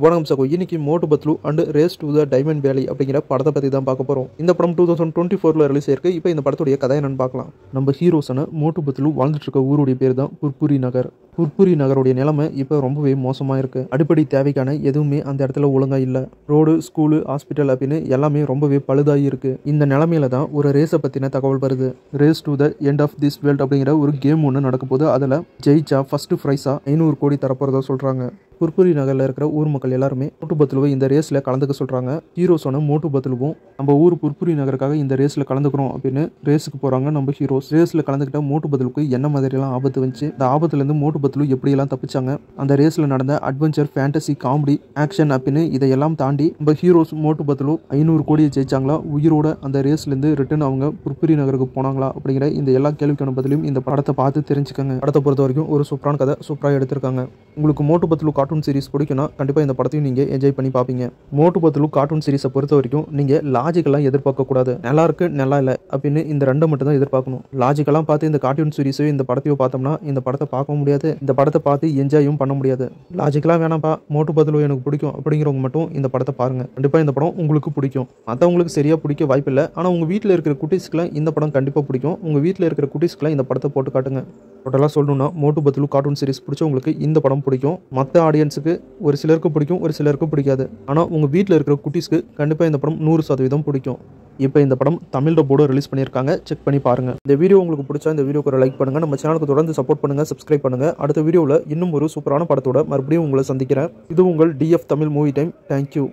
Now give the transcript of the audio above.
வணக்கம் சகோ, இன்னைக்கு Motu Patlu and race to the diamond valley அப்படிங்கிற படத்தை பற்றி தான் பார்க்க போகிறோம். இந்த படம் 2024 ரிலீஸ் ஆயிருக்கு. இப்போ இந்த படத்துடைய கதை என்னன்னு பார்க்கலாம். நம்ம ஹீரோஸான மோட்டு பத்லு வாழ்ந்துட்டு இருக்க ஊருடைய பேர் தான் புர்புரி நகர். புர்புரி நகருடைய நிலைமை இப்போ ரொம்பவே மோசமாக இருக்குது. அடிப்படை தேவைக்கான எதுவுமே அந்த இடத்துல ஒழுங்காக இல்லை. ரோடு, ஸ்கூலு, ஹாஸ்பிட்டல் அப்படின்னு எல்லாமே ரொம்பவே பழுதாகி இருக்குது. இந்த நிலமையில தான் ஒரு ரேஸை பற்றின தகவல் வருது. Race to the end of this world அப்படிங்கிற ஒரு கேம் ஒன்று நடக்க போது. அதில் ஜெயிச்சா ஃபர்ஸ்ட் ப்ரைஸாக 500 கோடி தரப்போகிறதா சொல்கிறாங்க. புர்புரி நகரில் இருக்கிற ஊர் மக்கள் எல்லாருமே மோட்டு பத்லுவை இந்த ரேஸில் கலந்துக்க சொல்கிறாங்க. ஹீரோஸான மோட்டு பத்லுவும் நம்ம ஊர் புர்புரி நகருக்காக இந்த ரேஸில் கலந்துக்கிறோம் அப்படின்னு ரேஸுக்கு போகிறாங்க. நம்ம ஹீரோஸ் ரேஸில் கலந்துக்கிட்ட மோட்டு பத்லுக்கு என்ன மாதிரியெல்லாம் ஆபத்து வந்துச்சு, இந்த ஆபத்துலேருந்து மோட்டு பத்லு எப்படியெல்லாம் தப்பிச்சாங்க, அந்த ரேஸில் நடந்த அட்வென்ச்சர், ஃபேண்டசி, காமெடி, ஆக்ஷன் அப்படின்னு இதையெல்லாம் தாண்டி நம்ம ஹீரோஸ் மோட்டு பத்லு 500 கோடியை ஜெயிச்சாங்களா, உயிரோட அந்த ரேஸ்லேருந்து ரிட்டர்ன் அவங்க புர்புரி நகருக்கு போனாங்களா அப்படிங்கிற இந்த எல்லா கேள்விக்கான பதிலையும் இந்த படத்தை பார்த்து தெரிஞ்சுக்கோங்க. படத்தை பொறுத்த வரைக்கும் ஒரு சூப்பரான கதை, சூப்பராக எடுத்திருக்காங்க. உங்களுக்கு மோட்டு பத்லு கார்ட்டூன் சீரிஸ் பிடிக்கும்னா கண்டிப்பாக இந்த படத்தையும் நீங்கள் என்ஜாய் பண்ணி பார்ப்பீங்க. மோட்டு பத்லு கார்ட்டூன் சீரிஸை பொறுத்த வரைக்கும் நீங்கள் லாஜிக்கெல்லாம் எதிர்பார்க்கக்கூடாது. நல்லா இருக்கு, நல்லா இல்லை அப்படின்னு இந்த ரெண்டை மட்டும் தான் எதிர்பார்க்கணும். லாஜிக்கெல்லாம் பார்த்து இந்த கார்ட்டூன் சீரிஸையும் இந்த படத்தையோ பார்த்தோம்னா இந்த படத்தை பார்க்க முடியாது, இந்த படத்தை பார்த்து என்ஜாயும் பண்ண முடியாது. லாஜிக்கெல்லாம் வேணாம்ப்பா, மோட்டு பத்லு எனக்கு பிடிக்கும் அப்படிங்கிறவங்க மட்டும் இந்த படத்தை பாருங்கள். கண்டிப்பாக இந்த படம் உங்களுக்கு பிடிக்கும். மற்றவங்களுக்கு சரியாக பிடிக்க வாய்ப்பில்லை. ஆனால் உங்கள் வீட்டில் இருக்கிற குட்டீஸ்க்குலாம் இந்த படம் கண்டிப்பாக பிடிக்கும். உங்கள் வீட்டில் இருக்கிற குட்டீஸ்க்குலாம் இந்த படத்தை போட்டு காட்டுங்க. டோட்டலாக சொல்லணும்னா மோட்டு பத்லு கார்ட்டூன் சீரிஸ் பிடிச்சவங்களுக்கு இந்த படம் பிடிக்கும். மற்ற ஆடியன்ஸுக்கு ஒரு சிலருக்கு பிடிக்கும், ஒரு சிலருக்கு பிடிக்காது. ஆனால் உங்கள் வீட்டில் இருக்கிற குட்டீஸ்க்கு கண்டிப்பாக இந்த படம் 100% பிடிக்கும். இப்போ இந்த படம் தமிழ் டப்போட ரிலீஸ் பண்ணியிருக்காங்க, செக் பண்ணி பாருங்கள். இந்த வீடியோ உங்களுக்கு பிடிச்சா இந்த வீடியோக்கு ஒரு லைக் பண்ணுங்கள். நம்ம சேனலுக்கு தொடர்ந்து சப்போர்ட் பண்ணுங்கள், சப்ஸ்கிரைப் பண்ணுங்கள். அடுத்த வீடியோவில் இன்னும் ஒரு சூப்பரான படத்தோட மறுபடியும் உங்களை சந்திக்கிறேன். இது உங்கள் DF Tamil movie time. Thank you.